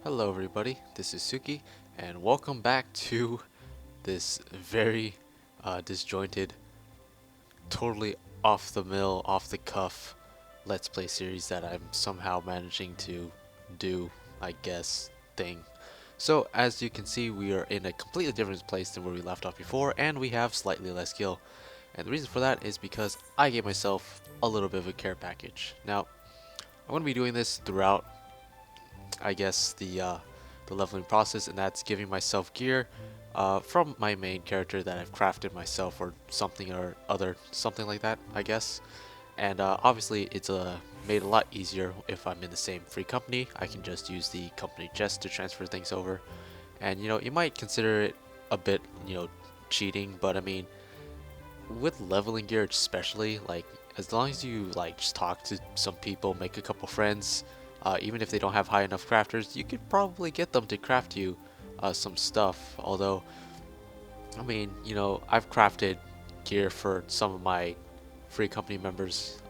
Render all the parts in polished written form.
Hello everybody, this is Tsuki, and welcome back to this very disjointed, totally off the mill, off the cuff Let's Play series that I'm somehow managing to do, I guess, thing. So as you can see, we are in a completely different place than where we left off before, and we have slightly less skill. And the reason for that is because I gave myself a little bit of a care package. Now, I'm going to be doing this throughout, I guess, the leveling process, and that's giving myself gear from my main character that I've crafted myself or something or other, something like that, I guess. And obviously, it's made a lot easier if I'm in the same free company. I can just use the company chest to transfer things over. And you might consider it a bit, cheating, but I mean, with leveling gear especially, like as long as you like just talk to some people, make a couple friends, even if they don't have high enough crafters, you could probably get them to craft you some stuff. Although, I mean, I've crafted gear for some of my free company members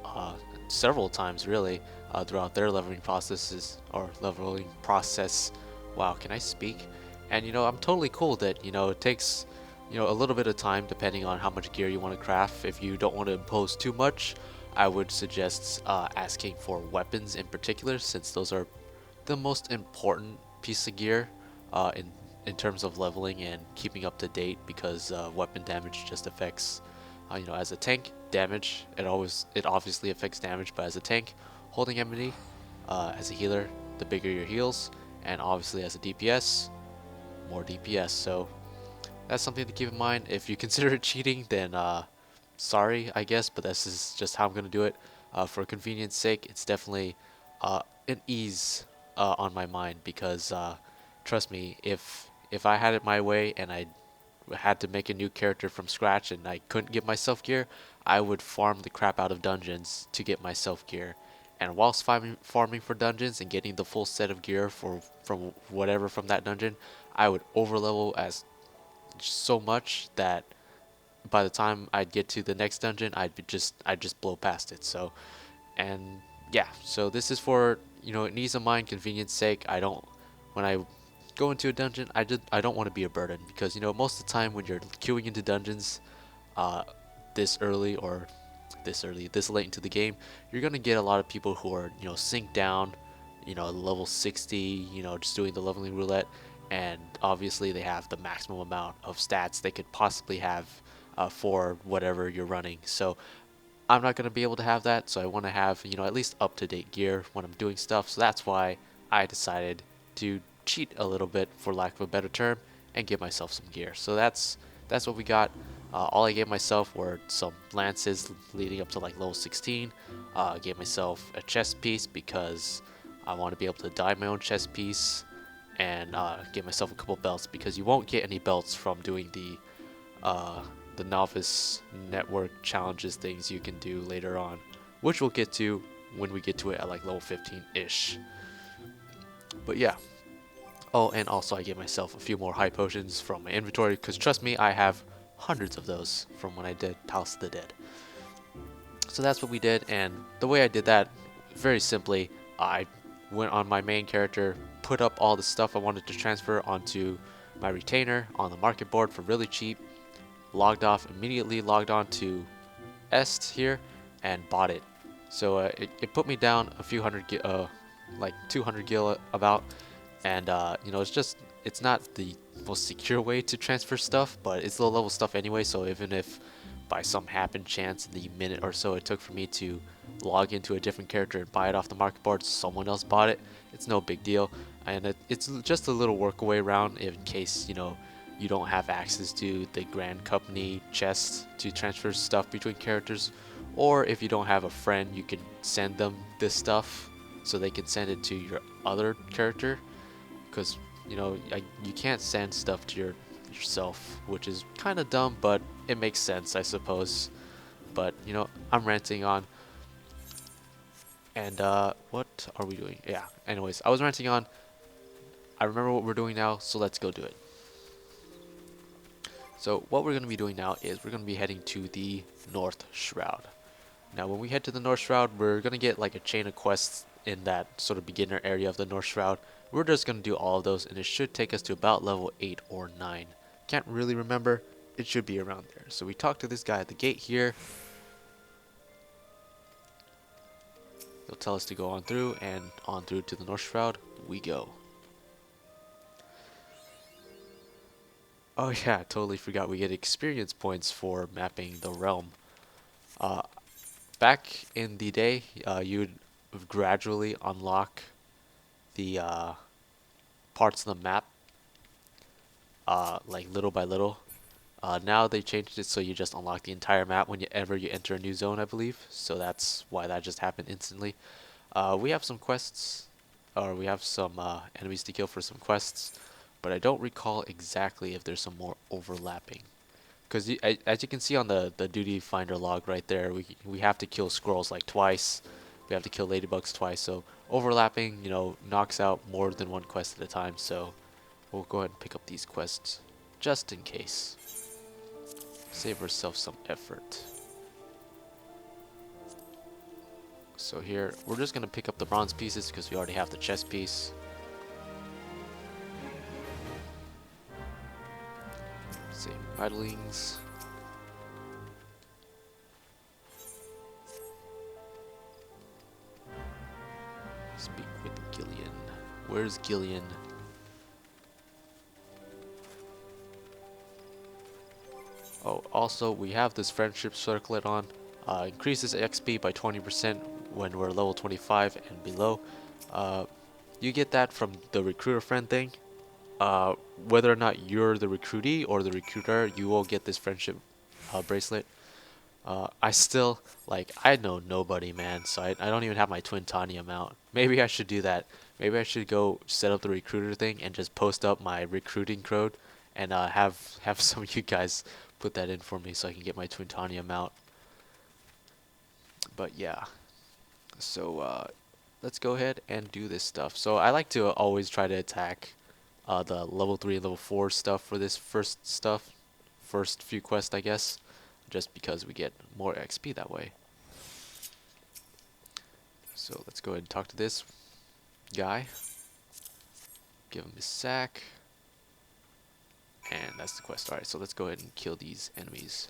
several times really throughout their leveling processes or leveling process. Wow, can I speak? And I'm totally cool that it takes a little bit of time depending on how much gear you want to craft. If you don't want to impose too much, I would suggest asking for weapons in particular, since those are the most important piece of gear in terms of leveling and keeping up to date, because weapon damage just affects as a tank damage, it obviously affects damage, but as a tank holding enemy, as a healer, the bigger your heals, and obviously as a DPS, more DPS. So that's something to keep in mind. If you consider it cheating, then sorry, I guess, but this is just how I'm gonna do it. For convenience sake, it's definitely an ease on my mind, because trust me, if I had it my way and I had to make a new character from scratch and I couldn't get myself gear, I would farm the crap out of dungeons to get myself gear. And whilst farming for dungeons and getting the full set of gear from whatever from that dungeon, I would overlevel as so much that by the time I'd get to the next dungeon, I'd just blow past it. So, and yeah, so this is for an ease of mind, convenience sake. I don't When I go into a dungeon, I don't want to be a burden, because most of the time when you're queuing into dungeons, uh, this early or this late into the game, you're gonna get a lot of people who are synced down, level 60, just doing the leveling roulette, and obviously they have the maximum amount of stats they could possibly have for whatever you're running. So I'm not gonna be able to have that, so I want to have at least up to date gear when I'm doing stuff. So that's why I decided to cheat a little bit, for lack of a better term, and give myself some gear. So that's what we got. All I gave myself were some lances leading up to like level 16. I gave myself a chest piece because I want to be able to dye my own chest piece, and gave myself a couple belts because you won't get any belts from doing the novice network challenges things you can do later on, which we'll get to when we get to it at like level 15-ish. But yeah. Oh, and also I gave myself a few more high potions from my inventory, because trust me, I have hundreds of those from when I did House of the Dead. So that's what we did, and the way I did that, very simply, I went on my main character, put up all the stuff I wanted to transfer onto my retainer on the market board for really cheap, logged off, immediately logged on to Est here, and bought it. So it put me down a few hundred, like 200 gil about, and it's not the most secure way to transfer stuff, but it's low level stuff anyway. So even if by some happen chance, the minute or so it took for me to log into a different character and buy it off the market board, someone else bought it, it's no big deal. And it's just a little workaway around in case you don't have access to the grand company chest to transfer stuff between characters, or if you don't have a friend, you can send them this stuff so they can send it to your other character, because you can't send stuff to yourself, which is kind of dumb, but it makes sense, I suppose. But I'm ranting on, and what are we doing? Yeah, anyways, I was ranting on. I remember what we're doing now, so let's go do it. So what we're going to be doing now is we're going to be heading to the North Shroud. Now when we head to the North Shroud, we're going to get like a chain of quests in that sort of beginner area of the North Shroud. We're just going to do all of those, and it should take us to about level 8 or 9. Can't really remember. It should be around there. So we talk to this guy at the gate here. He'll tell us to go on through, and on through to the North Shroud we go. Oh yeah, I totally forgot we get experience points for mapping the realm. Back in the day, you'd gradually unlock the parts of the map, like little by little. Now they changed it so you just unlock the entire map whenever you enter a new zone, I believe. So that's why that just happened instantly. We have some quests, or we have some enemies to kill for some quests, but I don't recall exactly if there's some more overlapping. Because as you can see on the duty finder log right there, we have to kill squirrels like twice. We have to kill ladybugs twice. So overlapping, you know, knocks out more than one quest at a time. So we'll go ahead and pick up these quests just in case. Save ourselves some effort. So here, we're just going to pick up the bronze pieces because we already have the chest piece. Save idlings. Speak with Gillian. Where's Gillian? Oh, also we have this friendship circlet on. Increases XP by 20% when we're level 25 and below. You get that from the recruiter friend thing. Whether or not you're the recruitee or the recruiter, you will get this friendship bracelet. I still, like, I know nobody, man, so I don't even have my Twin Tanium out. Maybe I should do that. Maybe I should go set up the recruiter thing and just post up my recruiting code and have some of you guys put that in for me so I can get my Twin Tanium out. But yeah, so let's go ahead and do this stuff. So I like to always try to attack the level 3 and level 4 stuff for this first few quests, I guess, just because we get more XP that way. So let's go ahead and talk to this guy, give him his sack, and that's the quest. Alright, so let's go ahead and kill these enemies.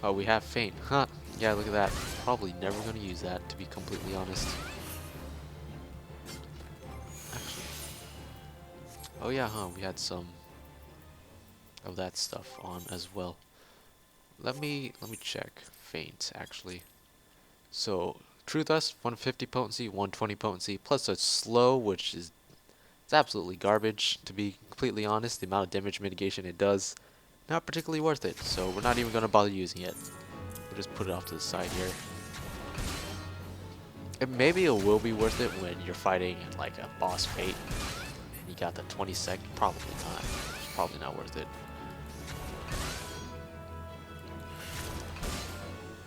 Oh, we have faint. Huh. Yeah, look at that. Probably never going to use that, to be completely honest. Actually. Oh yeah, huh. We had some of that stuff on as well. Let me check faint, actually. So, True Thus, 150 potency, 120 potency, plus a slow, which is it's absolutely garbage, to be completely honest. The amount of damage mitigation it does, not particularly worth it. So we're not even going to bother using it. We'll just put it off to the side here. And maybe it will be worth it when you're fighting like a boss fate and you got the 20-second. Probably not. It's probably not worth it.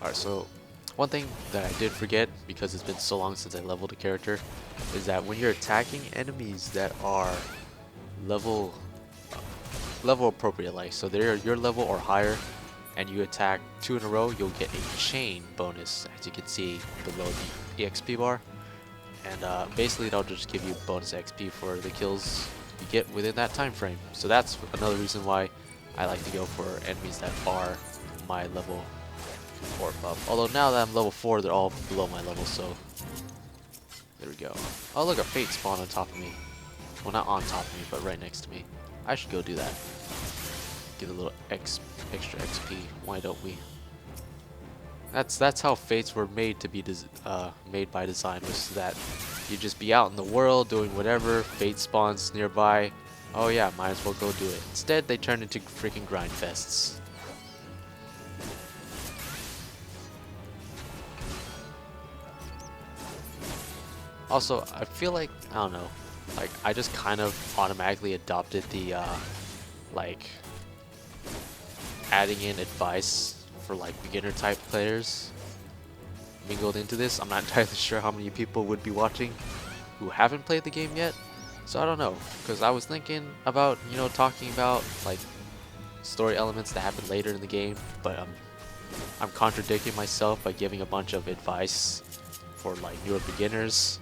Alright, so one thing that I did forget, because it's been so long since I leveled a character, is that when you're attacking enemies that are level appropriate, like, so they're your level or higher, and you attack 2 in a row, you'll get a chain bonus, as you can see below the EXP bar. And basically that'll just give you bonus XP for the kills you get within that time frame. So that's another reason why I like to go for enemies that are my level 4 above. Although now that I'm level 4, they're all below my level, so there we go. Oh look, a fate spawn on top of me. Well, not on top of me, but right next to me. I should go do that. Get a little extra XP. Why don't we? That's how fates were made to be made by design, was that you just be out in the world doing whatever. Fate spawns nearby. Oh yeah, might as well go do it. Instead, they turn into freaking grind fests. Also, I feel like, I don't know, like I just kind of automatically adopted the like adding in advice for like beginner type players mingled into this. I'm not entirely sure how many people would be watching who haven't played the game yet, so I don't know, because I was thinking about, you know, talking about like story elements that happen later in the game, but I'm contradicting myself by giving a bunch of advice for like newer beginners.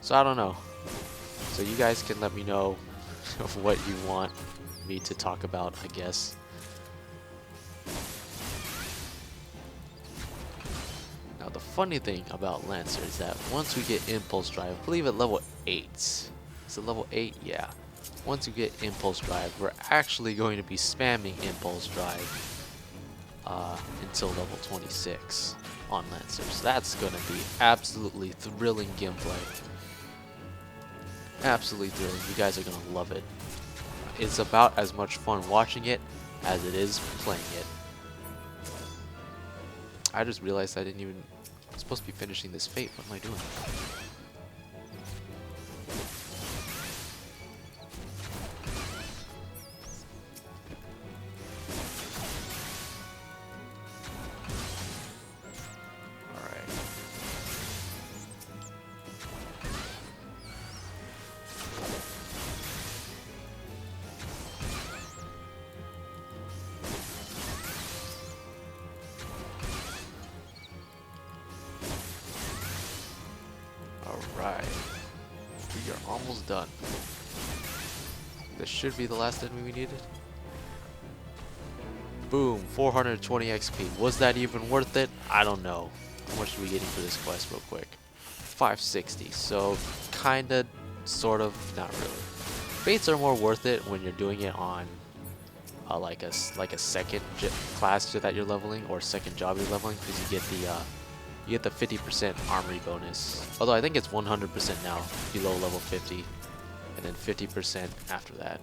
So I don't know. So you guys can let me know of what you want me to talk about, I guess. Now the funny thing about Lancer is that once we get Impulse Drive, I believe at level 8. Is it level 8? Yeah. Once we get Impulse Drive, we're actually going to be spamming Impulse Drive until level 26 on Lancer. So that's going to be absolutely thrilling gameplay. Absolutely thrilling. You guys are going to love it. It's about as much fun watching it as it is playing it. I just realized I didn't even... I'm supposed to be finishing this fate. What am I doing? Alright. We are almost done. This should be the last enemy we needed. Boom, 420 XP. Was that even worth it? I don't know. How much are we getting for this quest real quick? 560. So kinda, sort of, not really. Fates are more worth it when you're doing it on like a second class that you're leveling, or second job you're leveling, because you get the 50% armory bonus. Although I think it's 100% now below level 50, and then 50% after that.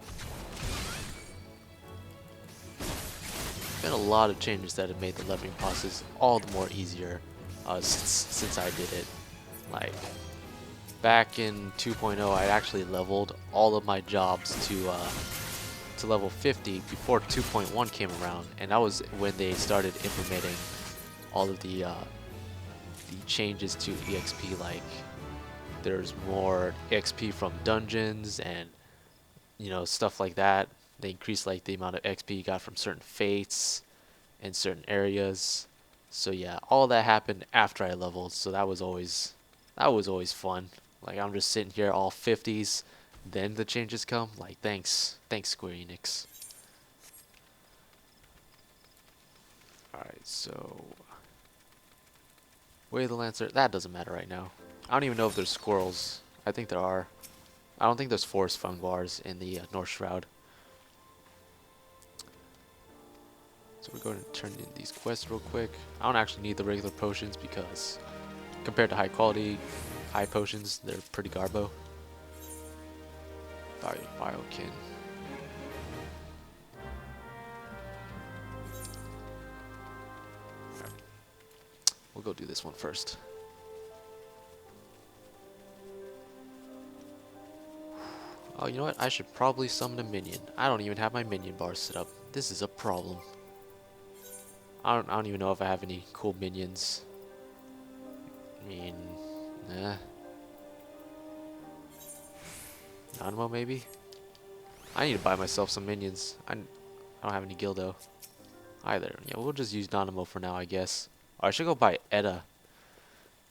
Been a lot of changes that have made the leveling process all the more easier since I did it. Like back in 2.0, I actually leveled all of my jobs to level 50 before 2.1 came around, and that was when they started implementing all of the changes to EXP. Like there's more XP from dungeons and stuff like that. They increased like the amount of XP you got from certain fates and certain areas. So yeah, all that happened after I leveled, so that was always fun. Like I'm just sitting here all 50s, then the changes come. Like thanks Square Enix. Alright, so Way of the Lancer, that doesn't matter right now. I don't even know if there's squirrels. I think there are. I don't think there's forest fungars in the North Shroud. So we're going to turn in these quests real quick. I don't actually need the regular potions because compared to high quality, high potions, they're pretty garbo. Biokin. Right. We'll go do this one first. Oh, you know what? I should probably summon a minion. I don't even have my minion bar set up. This is a problem. I don't even know if I have any cool minions. I mean, nah. Nanmo maybe? I need to buy myself some minions. I don't have any Gildo either. Yeah, we'll just use Nanamo for now, I guess. Or I should go buy Edda.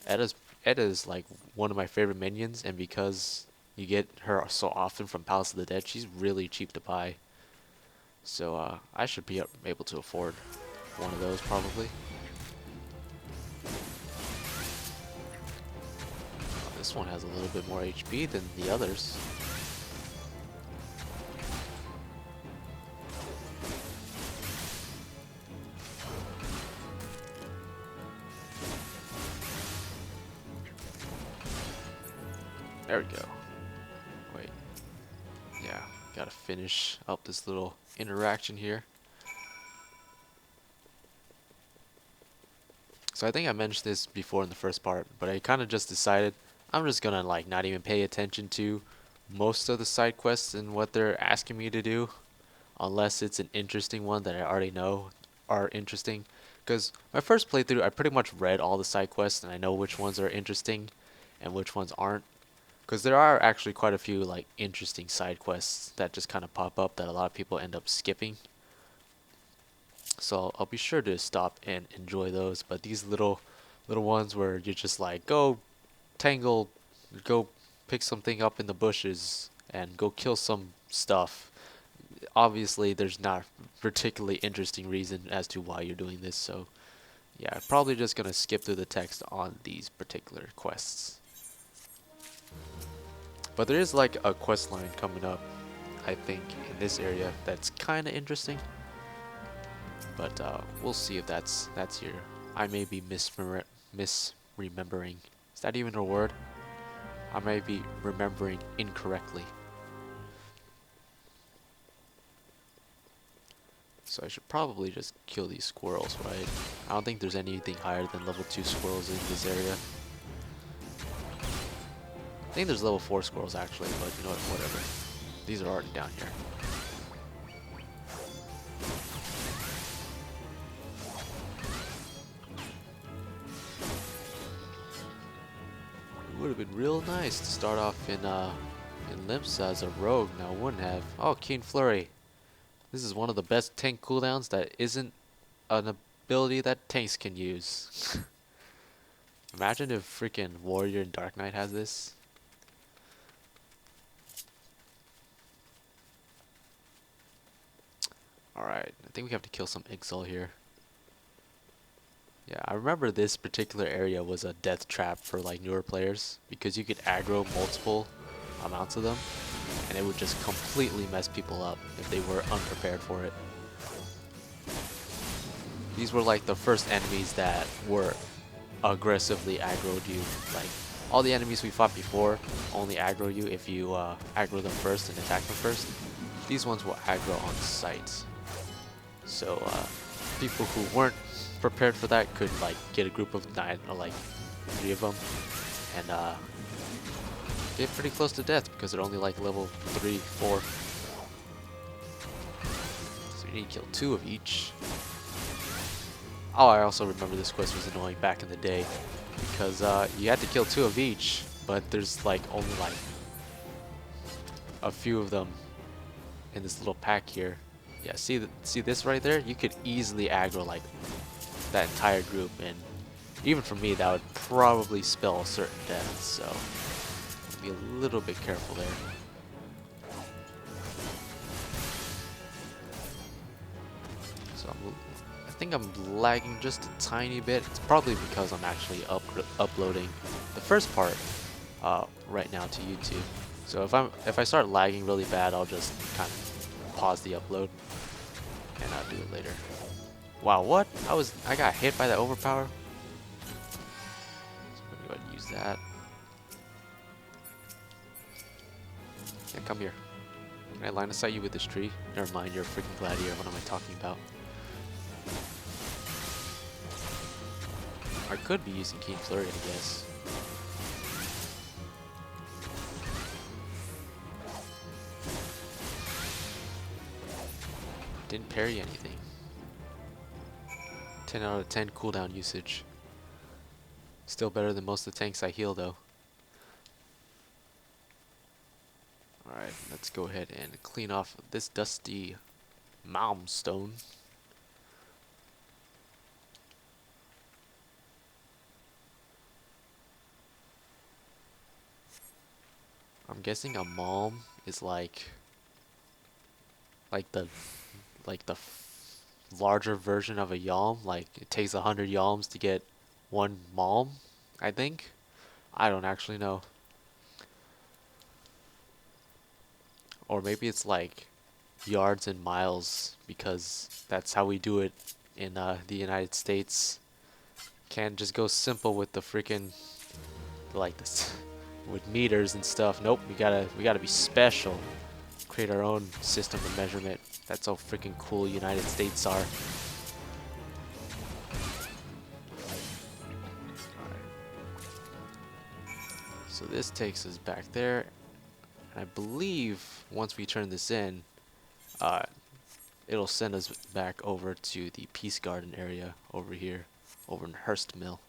Edda's like one of my favorite minions, and because you get her so often from Palace of the Dead, she's really cheap to buy. So I should be able to afford one of those probably. This one has a little bit more HP than the others. There we go. Wait. Yeah, gotta finish up this little interaction here. So I think I mentioned this before in the first part, but I kind of just decided I'm just gonna like not even pay attention to most of the side quests and what they're asking me to do, unless it's an interesting one that I already know are interesting. Because my first playthrough, I pretty much read all the side quests and I know which ones are interesting and which ones aren't. Because there are actually quite a few like interesting side quests that just kind of pop up that a lot of people end up skipping. So I'll be sure to stop and enjoy those. But these little ones where you're just like, go tangle, go pick something up in the bushes and go kill some stuff. Obviously, there's not a particularly interesting reason as to why you're doing this, so yeah, probably just gonna skip through the text on these particular quests. But there is like a quest line coming up, I think, in this area that's kind of interesting. But we'll see if that's here. I may be misremembering. Is that even a word? I may be remembering incorrectly. So I should probably just kill these squirrels, right? I don't think there's anything higher than level 2 squirrels in this area. I think there's level 4 squirrels actually, but you know what, whatever. These are already down here. It would have been real nice to start off in Limsa as a rogue, now wouldn't have. Oh, Keen Flurry. This is one of the best tank cooldowns that isn't an ability that tanks can use. Imagine if freaking Warrior and Dark Knight has this. Alright, I think we have to kill some Ixal here. Yeah, I remember this particular area was a death trap for like newer players because you could aggro multiple amounts of them and it would just completely mess people up if they were unprepared for it. These were like the first enemies that were aggressively aggroed you. Like all the enemies we fought before only aggro you if you aggro them first and attack them first. These ones will aggro on sight. So people who weren't prepared for that could like get a group of 9 or like 3 of them and get pretty close to death because they're only like level 3, 4. So you need to kill 2 of each. Oh, I also remember this quest was annoying back in the day because you had to kill 2 of each, but there's like only like a few of them in this little pack here. Yeah, see this right there? You could easily aggro like that entire group, and even for me that would probably spell certain death, so be a little bit careful there. So I think I'm lagging just a tiny bit. It's probably because I'm actually uploading the first part right now to YouTube. So if I start lagging really bad, I'll just kind of pause the upload and I'll do it later. Wow, what? I got hit by that overpower. So I'm gonna go ahead and use that. Yeah, come here. Can I line of sight you with this tree? Never mind, you're a freaking gladiator. What am I talking about? I could be using Keen Flurry, I guess. Didn't parry anything. 10 out of 10 cooldown usage. Still better than most of the tanks I heal though. Alright, let's go ahead and clean off this dusty Malmstone. I'm guessing a Malm is like the larger version of a Yalm. Like it takes 100 Yalms to get one Malm, I think. I don't actually know. Or maybe it's like yards and miles because that's how we do it in the United States. Can't just go simple with the freaking like this with meters and stuff. Nope, we gotta be special. Create our own system of measurement. That's how freaking cool United States are. So this takes us back there. And I believe once we turn this in, it'll send us back over to the Peace Garden area over here, over in Hearst Mill.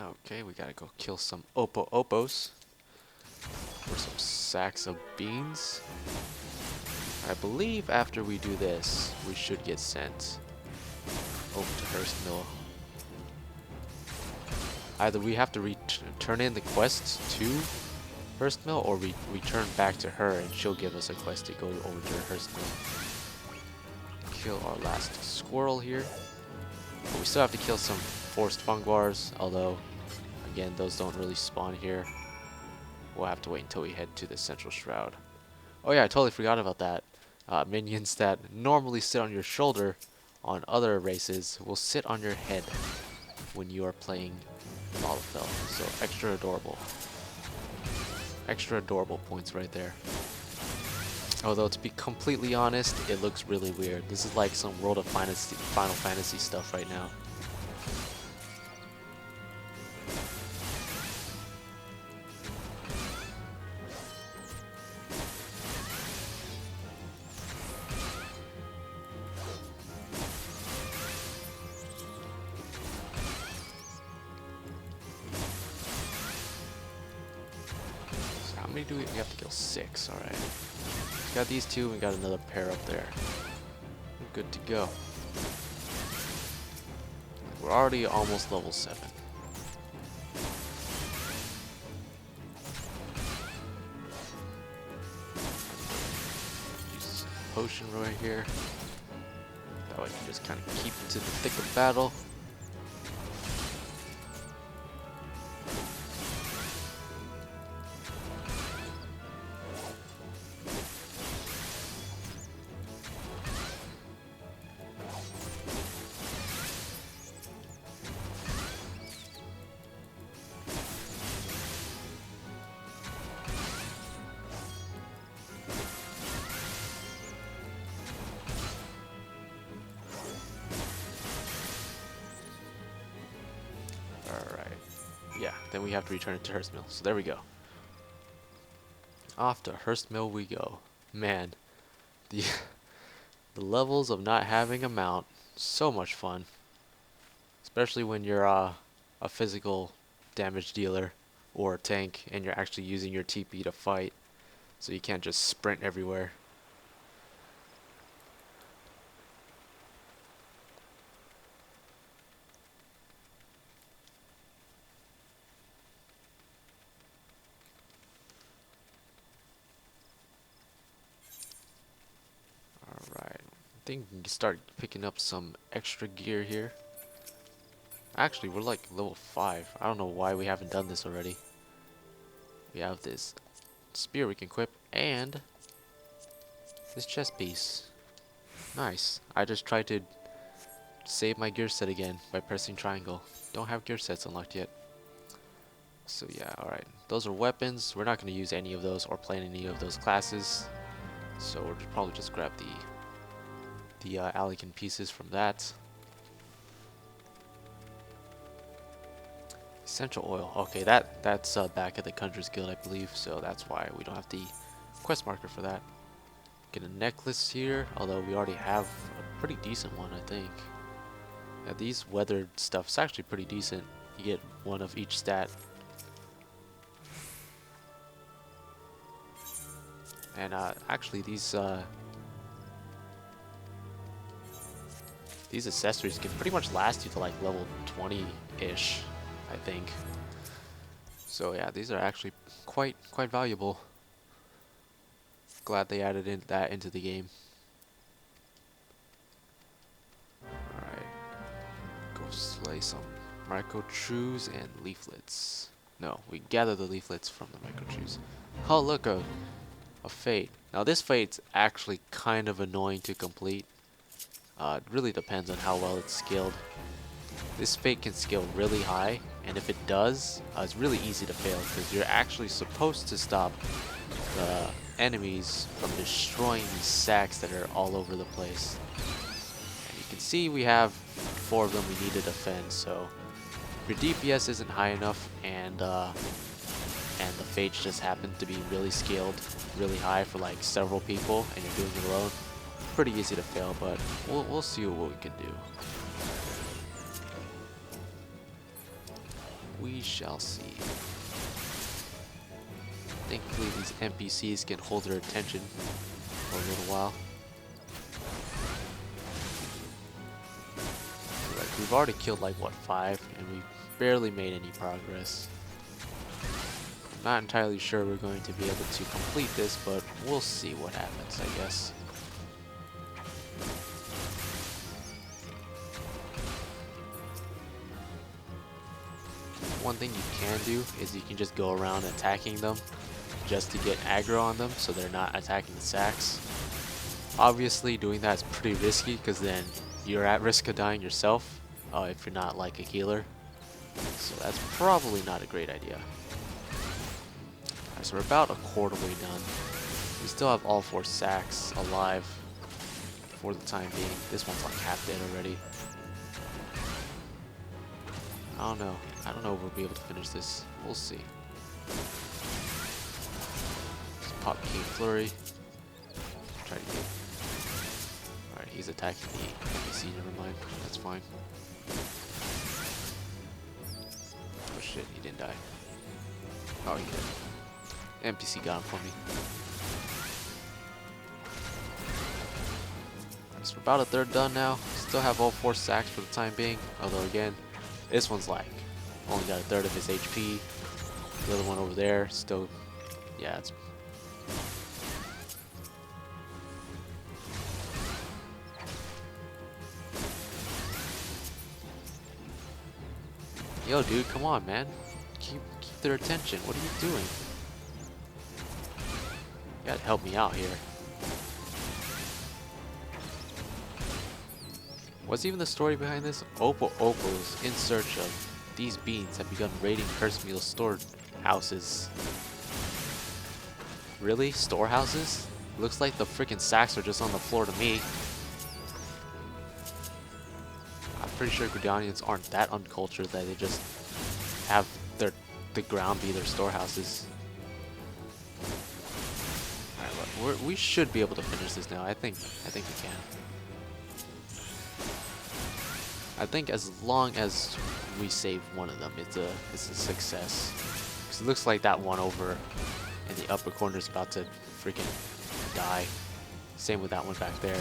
Okay, we gotta go kill some Opos for some sacks of beans. I believe after we do this, we should get sent over to Hearst Mill. Either we have to turn in the quests to Hearst Mill, or we return back to her and she'll give us a quest to go over to Hearst Mill. Kill our last squirrel here. But we still have to kill some forced fungwars, although, again, those don't really spawn here. We'll have to wait until we head to the central shroud. Oh yeah, I totally forgot about that. Minions that normally sit on your shoulder on other races will sit on your head when you are playing Lalafell. So extra adorable. Extra adorable points right there. Although to be completely honest, it looks really weird. This is like some World of Final Fantasy stuff right now. How many do we have to kill? 6, alright. Got these 2, we got another pair up there. We're good to go. We're already almost level 7. Use a potion right here. That way I can just kind of keep into the thick of battle. Yeah, then we have to return it to Hearst Mill. So there we go. Off to Hearst Mill we go. Man, the the levels of not having a mount, so much fun. Especially when you're a physical damage dealer or a tank and you're actually using your TP to fight. So you can't just sprint everywhere. I think we can start picking up some extra gear here. Actually, we're like level 5. I don't know why we haven't done this already. We have this spear we can equip and this chest piece. Nice. I just tried to save my gear set again by pressing triangle. Don't have gear sets unlocked yet. So yeah, alright. Those are weapons. We're not going to use any of those or play any of those classes. So we'll probably just grab the Alican pieces from that. Essential oil. Okay, that's back at the Conjurer's Guild, I believe. So that's why we don't have the quest marker for that. Get a necklace here, although we already have a pretty decent one, I think. Yeah, these weathered stuff's actually pretty decent. You get one of each stat. And actually, these accessories can pretty much last you to like level 20-ish, I think. So yeah, these are actually quite valuable. Glad they added that into the game. Alright. Go slay some micro-chews and leaflets. No, we gather the leaflets from the micro-chews. Oh look, a fate. Now this fate's actually kind of annoying to complete. It really depends on how well it's skilled. This fate can scale really high, and if it does, it's really easy to fail because you're actually supposed to stop the enemies from destroying these sacks that are all over the place. And you can see we have 4 of them we need to defend, so if your DPS isn't high enough and the fates just happen to be really scaled really high for like several people and you're doing it alone, pretty easy to fail, but we'll see what we can do. We shall see. Thankfully, these NPCs can hold their attention for a little while. So, like, we've already killed like what, 5, and we barely made any progress. I'm not entirely sure we're going to be able to complete this, but we'll see what happens, I guess. One thing you can do is you can just go around attacking them just to get aggro on them so they're not attacking the sacks. Obviously doing that is pretty risky because then you're at risk of dying yourself if you're not like a healer. So that's probably not a great idea. Alright, so we're about a quarter way done. We still have all 4 sacks alive for the time being. This one's like half dead already. I don't know. I don't know if we'll be able to finish this. We'll see. Let's pop King Flurry. Try to get. Alright, he's attacking the NPC. Never mind. That's fine. Oh shit, he didn't die. Oh, he did. NPC got him for me. Alright, so we're about a third done now. Still have all 4 sacks for the time being. Although again, this one's like only got a third of his HP. The other one over there still, yeah, it's. Yo, dude, come on, man. Keep their attention. What are you doing? You gotta help me out here. What's even the story behind this? Opos, in search of these beans, have begun raiding Cursed Meal's storehouses. Really? Storehouses? Looks like the freaking sacks are just on the floor to me. I'm pretty sure Gridanians aren't that uncultured that they just have the ground be their storehouses. Alright, look, we should be able to finish this now. I think we can. I think as long as we save one of them, it's a success. Because it looks like that one over in the upper corner is about to freaking die. Same with that one back there.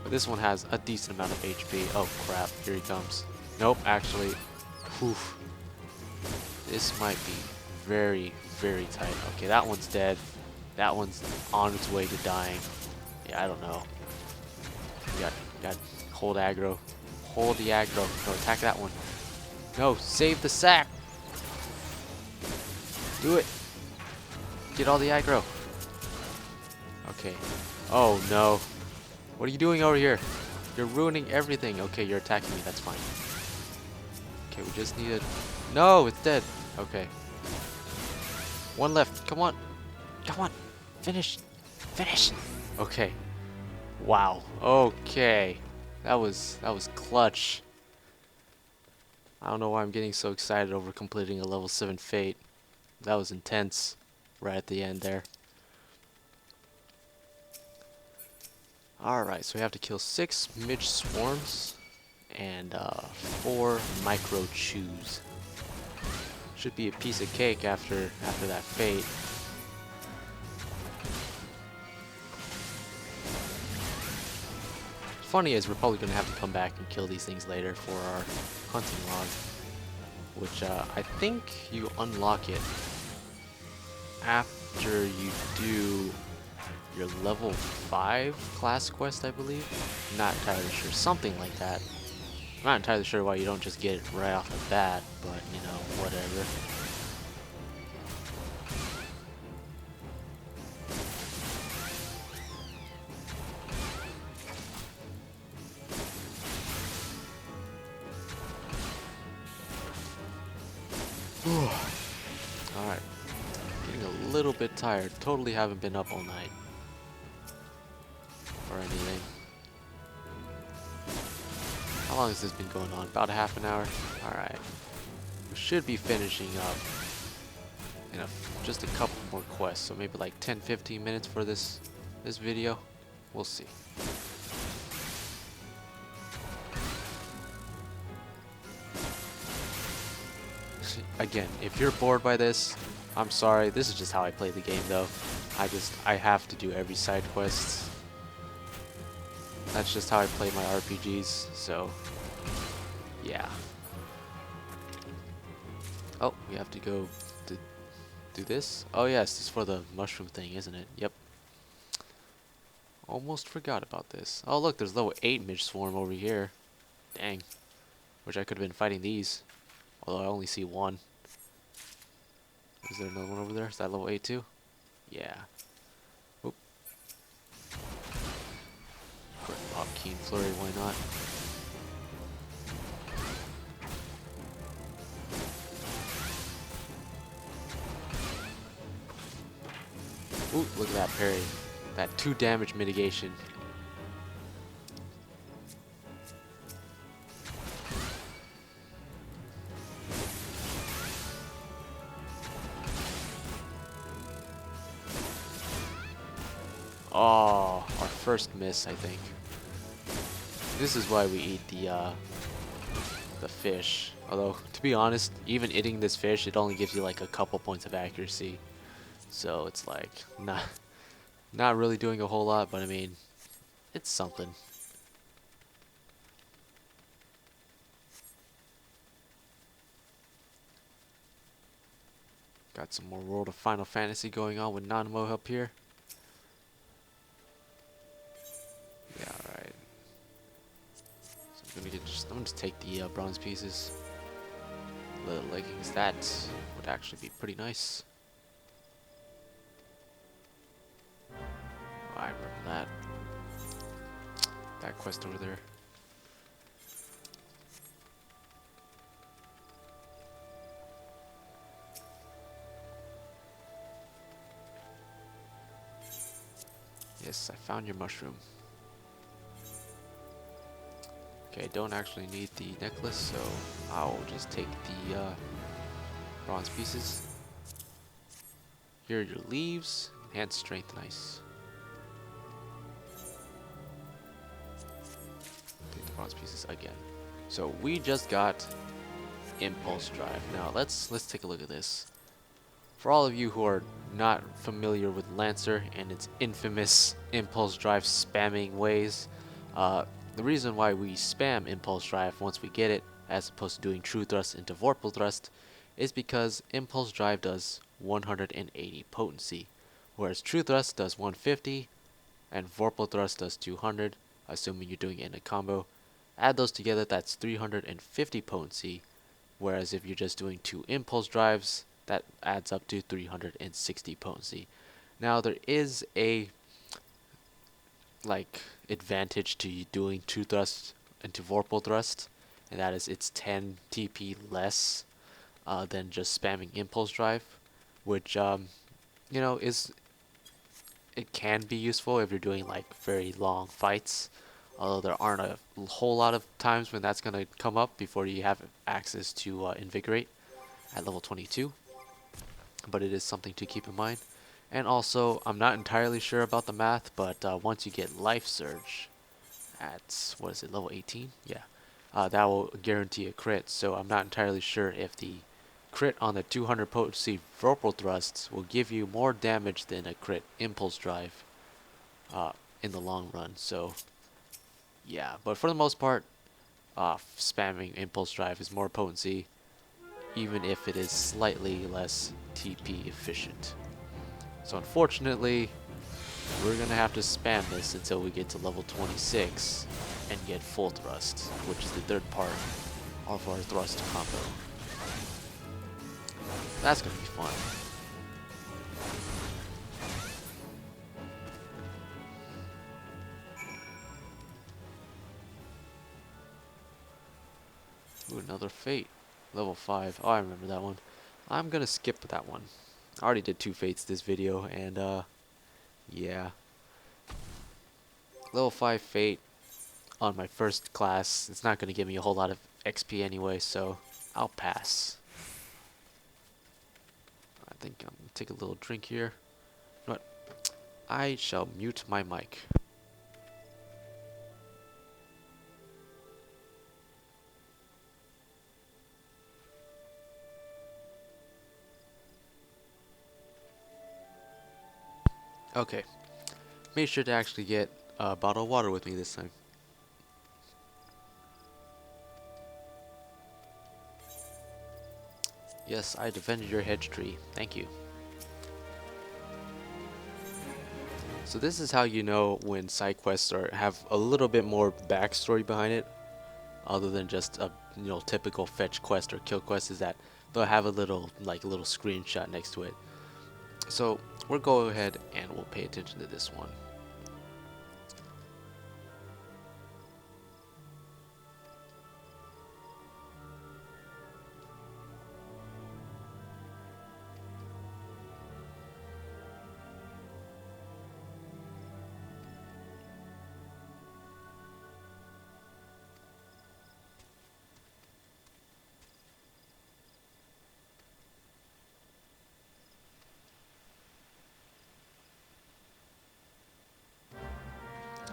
But this one has a decent amount of HP. Oh crap, here he comes. Nope, actually, whew. This might be very, very tight. Okay, that one's dead. That one's on its way to dying. Yeah, I don't know. You got hold aggro. Hold the aggro. No, attack that one. No, save the sack. Do it. Get all the aggro. Okay. Oh no. What are you doing over here? You're ruining everything. Okay, you're attacking me. That's fine. Okay, we just need it. No, it's dead. Okay. One left. Come on. Come on. Finish. Finish. Okay. Wow. Okay. That was clutch. I don't know why I'm getting so excited over completing a level 7 Fate. That was intense right at the end there. Alright, so we have to kill 6 midge swarms and 4 micro chews. Should be a piece of cake after that Fate. Funny is we're probably going to have to come back and kill these things later for our hunting log, which I think you unlock it after you do your level 5 class quest, I believe. I'm not entirely sure, something like that. I'm not entirely sure why you don't just get it right off the bat, but you know, whatever. Alright, getting a little bit tired. Totally haven't been up all night or anything. How long has this been going on? About a half an hour? Alright. We should be finishing up in just a couple more quests, so maybe like 10-15 minutes for this video. We'll see. again, if you're bored by this, I'm sorry. This is just how I play the game, though. I have to do every side quest. That's just how I play my RPGs. So, yeah. Oh, we have to go to do this. Oh yes, this is for the mushroom thing, isn't it? Yep. Almost forgot about this. Oh look, there's level 8 Midge Swarm over here. Dang. Wish I could have been fighting these. Although I only see one. Is there another one over there? Is that level 8 too? Yeah. Oop. Pop Keen Flurry, why not? Ooh, look at that parry. That 2 damage mitigation. Oh, our first miss, I think. This is why we eat the fish. Although, to be honest, even eating this fish, it only gives you like a couple points of accuracy. So it's like not really doing a whole lot, but I mean, it's something. Got some more World of Final Fantasy going on with Nanamo up here. Yeah, alright. So I'm gonna just take the bronze pieces. Little leggings, that would actually be pretty nice. Oh, I remember that. That quest over there. Yes, I found your mushroom. Okay, I don't actually need the necklace, so I'll just take the bronze pieces. Here are your leaves. Enhanced strength, nice. Take the bronze pieces again. So we just got Impulse Drive. Now let's take a look at this. For all of you who are not familiar with Lancer and its infamous Impulse Drive spamming ways, the reason why we spam Impulse Drive once we get it, as opposed to doing True Thrust into Vorpal Thrust, is because Impulse Drive does 180 potency, whereas True Thrust does 150, and Vorpal Thrust does 200, assuming you're doing it in a combo. Add those together, that's 350 potency, whereas if you're just doing 2 Impulse Drives, that adds up to 360 potency. Now there is a advantage to you doing True Thrust into Vorpal Thrust, and that is it's 10 TP less than just spamming Impulse Drive, which is it can be useful if you're doing like very long fights. Although there aren't a whole lot of times when that's gonna come up before you have access to Invigorate at level 22. But it is something to keep in mind. And also, I'm not entirely sure about the math, but once you get Life Surge at, what is it, level 18? Yeah. That will guarantee a crit, so I'm not entirely sure if the crit on the 200 potency Vorpal Thrusts will give you more damage than a crit Impulse Drive in the long run. So, yeah. But for the most part, spamming Impulse Drive is more potency, even if it is slightly less TP efficient. So unfortunately, we're gonna have to spam this until we get to level 26 and get full thrust, which is the third part of our thrust combo. That's gonna be fun. Ooh, another Fate. Level 5. Oh, I remember that one. I'm gonna skip that one. I already did 2 Fates this video, and yeah. Level 5 Fate on my first class, it's not gonna give me a whole lot of XP anyway, so I'll pass. I think I'm gonna take a little drink here. You know what? I shall mute my mic. Okay, make sure to actually get a bottle of water with me this time. Yes, I defended your hedge tree. Thank you. So this is how you know when side quests have a little bit more backstory behind it, other than just a typical fetch quest or kill quest. Is that they'll have a little little screenshot next to it. So we'll go ahead and we'll pay attention to this one.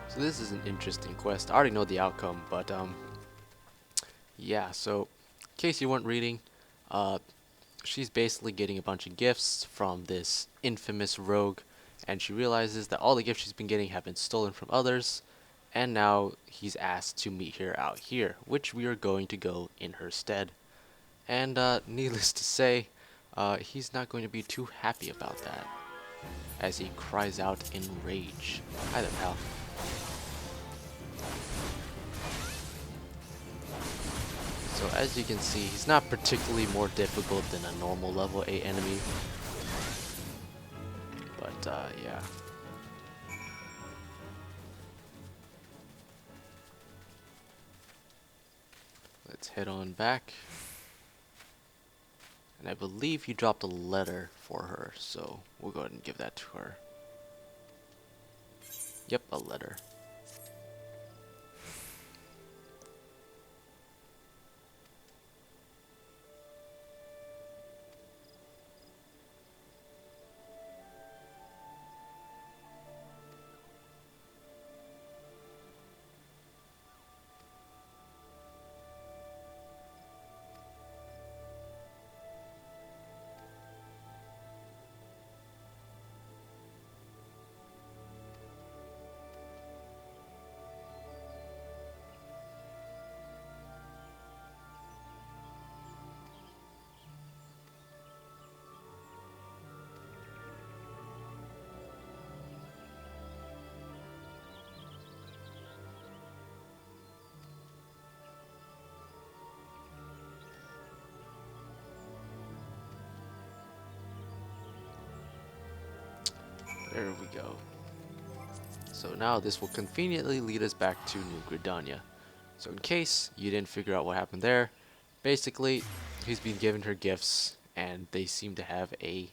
So this is an interesting quest. I already know the outcome, but yeah. So in case you weren't reading, uh, she's basically getting a bunch of gifts from this infamous rogue, and she realizes that all the gifts she's been getting have been stolen from others, and now he's asked to meet her out here, which we are going to go in her stead. And needless to say, he's not going to be too happy about that, as he cries out in rage. Hi there, pal. So as you can see, he's not particularly more difficult than a normal level 8 enemy. But yeah. Let's head on back. And I believe he dropped a letter for her, so we'll go ahead and give that to her. Yep, a letter. There we go. So now this will conveniently lead us back to New Gridania. So in case you didn't figure out what happened there, basically he's been given her gifts and they seem to have a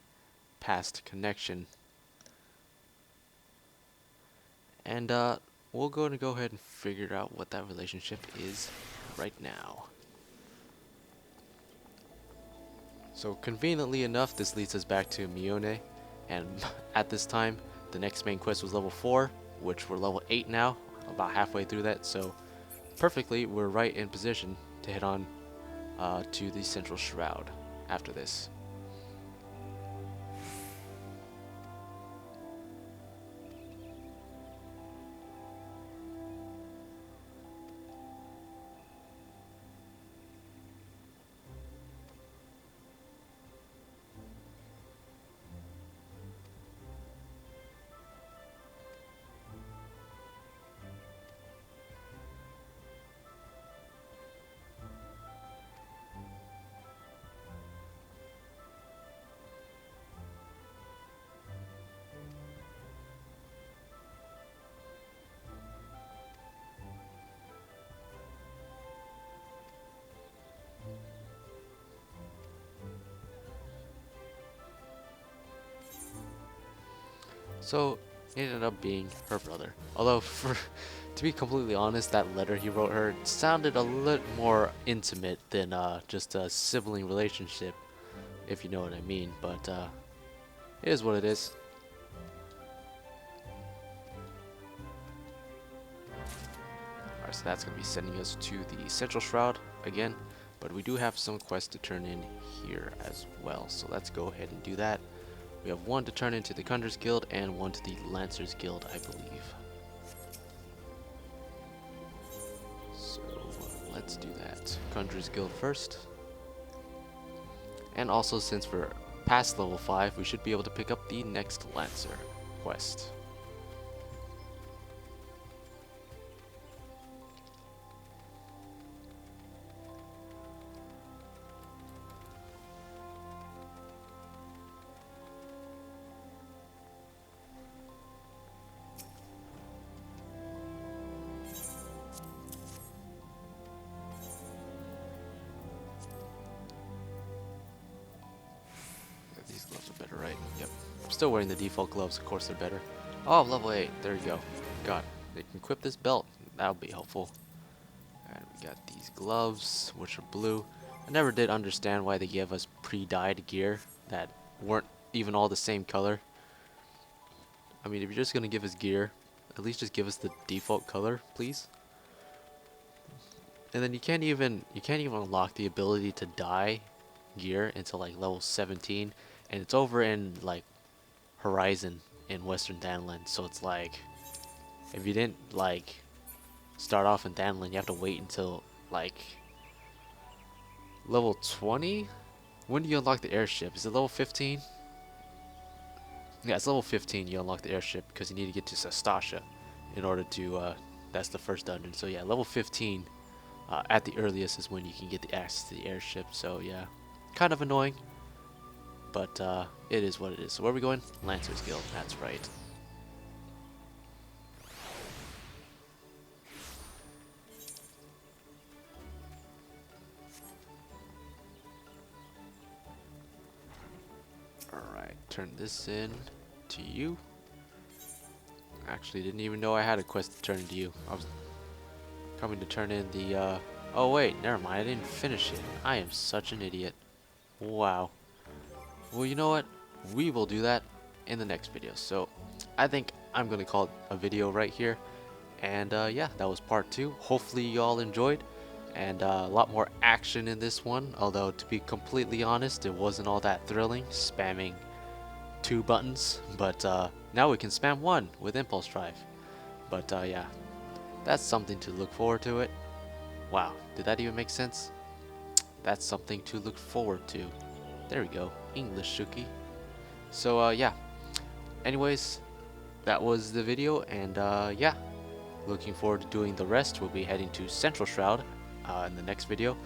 past connection. And we'll go ahead and figure out what that relationship is right now. So conveniently enough, this leads us back to Mione, and at this time, the next main quest was level 4, which we're level 8 now, about halfway through that, so perfectly, we're right in position to head on to the Central Shroud after this. So it ended up being her brother. Although, to be completely honest, that letter he wrote her sounded a little more intimate than just a sibling relationship, if you know what I mean. But it is what it is. Alright, so that's going to be sending us to the Central Shroud again. But we do have some quests to turn in here as well. So let's go ahead and do that. We have one to turn into the Conjurer's Guild and one to the Lancer's Guild, I believe. So let's do that. Conjurer's Guild first. And also, since we're past level 5, we should be able to pick up the next Lancer quest. These gloves are better, right? Yep. I'm still wearing the default gloves, of course they're better. Oh, level 8. There you go. God, they can equip this belt. That would be helpful. And we got these gloves, which are blue. I never did understand why they gave us pre-dyed gear that weren't even all the same color. I mean, if you're just gonna give us gear, at least just give us the default color, please. And then you can't even unlock the ability to dye gear until like level 17, and it's over in like Horizon in Western Danland. So it's like, if you didn't like start off in Danland, you have to wait until like level 20. When do you unlock the airship? Is it level 15? Yeah, it's level 15 you unlock the airship, because you need to get to Sastasha in order to that's the first dungeon. So yeah, level 15 at the earliest is when you can get the access to the airship. So yeah, kind of annoying, but it is what it is. So where are we going? Lancer's Guild, that's right. Alright, turn this in to you. Actually, didn't even know I had a quest to turn into you. I was coming to turn in the oh wait, never mind, I didn't finish it. I am such an idiot. Wow. Well, you know what? We will do that in the next video. So I think I'm gonna call it a video right here. And yeah, that was part 2. Hopefully you all enjoyed. And a lot more action in this one. Although, to be completely honest, it wasn't all that thrilling, spamming 2 buttons. But now we can spam 1 with Impulse Drive. But yeah, that's something to look forward to it. Wow, did that even make sense? That's something to look forward to. There we go, English Tsuki. So yeah, anyways, that was the video, and yeah, looking forward to doing the rest. We'll be heading to Central Shroud in the next video.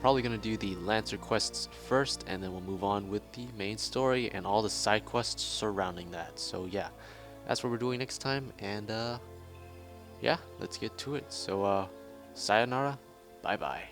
Probably gonna do the Lancer quests first, and then we'll move on with the main story and all the side quests surrounding that. So yeah, that's what we're doing next time, and yeah, let's get to it. So sayonara, bye bye.